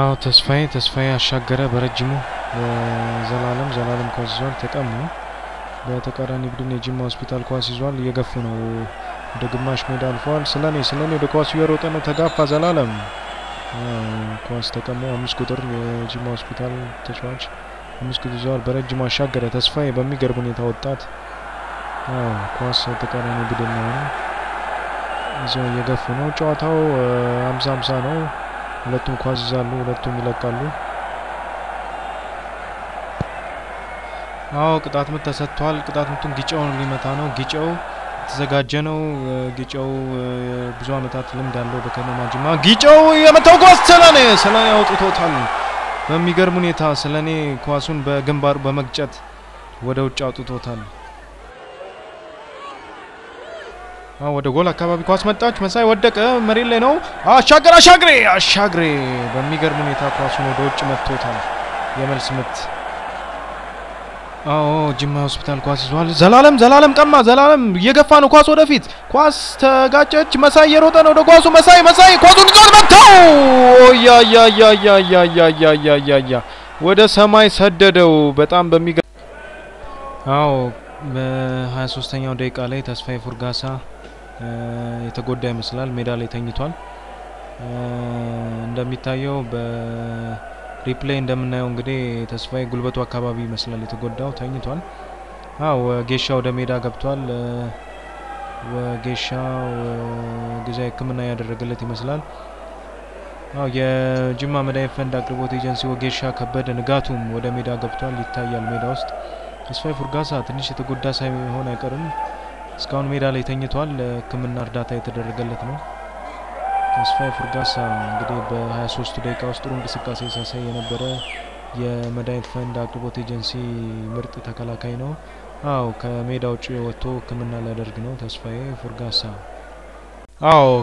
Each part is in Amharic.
አዎ ተስፋዬ አሻገረ በረጅሙ ዘላለም ኳስ ይዟል ተቀሙ በተቃራኒ ቡድን የጂማ ሆስፒታል ኳስ ይዟል እየገፉ ነው ወደ ግማሽ ሜዳ አልፏል ስለኔ ወደ ኳሱ እየሮጠ ነው ተጋፋ ዘላለም ኳስ ተቀሙ 5 ቁጥር የጂማ ሆስፒታል ተጫዋች 5 ቁጥር ይዟል በረጅሙ አሻገረ ተስፋዬ በሚገርም ሁኔታ ወጣት ኳስ ተቃራኒ ቡድን ነው ይዘው እየገፉ ነው ጨዋታው 50-50 ነው ሁለቱም ኳስ ይዛሉ ሁለቱም ይለቃሉ ቅጣት ምት ተሰጥቷል ቅጣት ምቱን ጊጫውን ሊመታ ነው ጊጫው ተዘጋጀ ነው ጊጫው ብዙ አመታት ልምድ ያለው በከነማ ጅማ ጊጫው የመታው ኳስ ስለኔ አውጥቶታል በሚገርም ሁኔታ ስለኔ ኳሱን በግንባሩ በመግጨት ወደ ውጭ አውጥቶታል ወደ ጎል አካባቢ ኳስ መጣች መሳይ ወደቀ መሬት ላይ ነው አሻግሬ በሚገርም ሁኔታ ኳሱን ወደ ውጭ መጥቶታል የመልስ ምት ጂማ ሆስፒታል ኳስ ይዟል ዘላለም ቀማ ዘላለም እየገፋ ነው ኳስ ወደፊት ኳስ ተጋጨች መሳይ እየሮጠ ነው ወደ ኳሱ መሳይ ኳሱን ይዟል መታው ያ ወደ ሰማይ ሰደደው በጣም በሚገርም በ23ኛው ደቂቃ ላይ ተስፋዬ ፉርጋሳ የተጎዳ ይመስላል ሜዳ ላይ ተኝቷል እንደሚታየው በሪፕሌይ እንደምናየው እንግዲህ ተስፋዬ ጉልበቱ አካባቢ ይመስላል የተጎዳው ተኝቷል ወጌሻ ወደ ሜዳ ገብቷል ወጌሻው ጊዜያዊ ሕክምና ያደረገለት ይመስላል የጂማ መድኃኒት ፈንድ አቅርቦት ኤጀንሲ ወጌሻ ከበደ ንጋቱም ወደ ሜዳ ገብቷል ይታያል ሜዳ ውስጥ ተስፋዬ ፉርጋሳ ትንሽ የተጎዳ ሳይሆን አይቀርም እስካሁን ሜዳ ላይ ተኝቷል ሕክምና እርዳታ የተደረገለት ነው ተስፋዬ ፉርጋሳ እንግዲህ በ23 ደቂቃ ውስጥ ጥሩ እንቅስቃሴ ሲያሳይ የነበረ የመድኃኒት ፈንድ አቅርቦት ኤጀንሲ ምርጥ ተከላካይ ነው ከሜዳ ውጪ ወጥቶ ሕክምና ሊያደርግ ነው ተስፋዬ ፉርጋሳ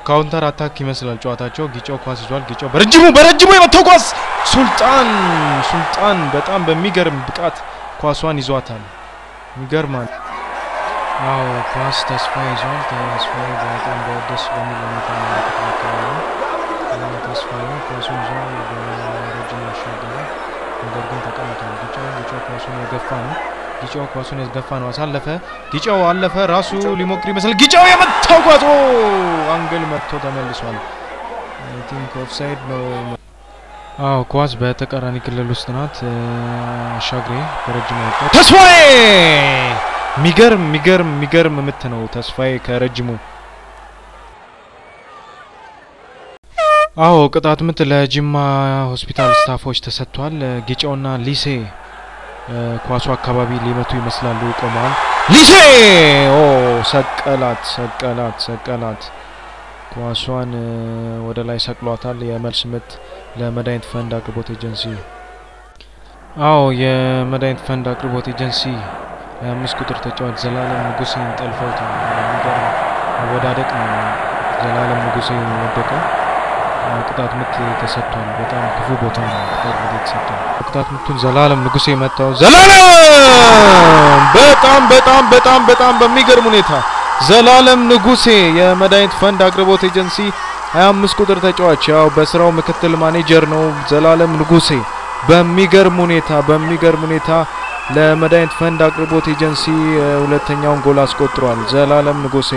ካውንተር አታክ ይመስላል ጨዋታቸው ጊጫው ኳስ ይዟል ጊጫው በረጅሙ የመታው ኳስ ሱልጣን በጣም በሚገርም ብቃት ኳሷን ይዟታል ይገርማል ኳስ ተስፋዬ ይዟል ተስፋዬ በጣም ደስ በሚል ሁኔታ ነው ተስፋዬ ኳሱን ይዟል በረጅሙ አሻገረ ነገር ግን ተቀምጧል ጊጫው ኳሱን የገፋ ነው አሳለፈ ጊጫው አለፈ ራሱ ሊሞክር ይመስል ጊጫው የመታው ኳስ አንግል መጥቶ ተመልሷል አይ ቲንክ ኦፍሳይድ ነው ኳስ በተቃራኒ ክልል ውስጥ ናት አሻግሬ በረጅሙ ተስፋዬ ሚገርም ምት ነው ተስፋዬ ከረጅሙ ቅጣት ምት ለጂማ ሆስፒታል ስታፎች ተሰጥቷል ጊጫውና ሊሴ ኳሱ አካባቢ ሊመቱ ይመስላሉ ቆመዋል ሊሴ ሰቀላት ኳሷን ወደ ላይ ሰቅሏታል የመልስ ምት ለመድኃኒት ፈንድ አቅርቦት ኤጀንሲ የመድኃኒት ፈንድ አቅርቦት ኤጀንሲ 5 ቁጥር ተጫዋች ዘላለም ንጉሴን ጠልፈውታል ወዳደቅ ነው ዘላለም ንጉሴ ወደቀ ቅጣት ምት ተሰጥቷል በጣም ክፉ ቦታ ነው ቅጣት ምቱን ዘላለም ንጉሴ መታው በጣም በሚገርም ሁኔታ ዘላለም ንጉሴ የመድኃኒት ፈንድ አቅርቦት ኤጀንሲ 25 ቁጥር ተጫዋች በስራው ምክትል ማኔጀር ነው ዘላለም ንጉሴ በሚገርም ሁኔታ ለመድኃኒት ፈንድ አቅርቦት ኤጀንሲ ሁለተኛውን ጎል አስቆጥሯል ዘላለም ንጉሴ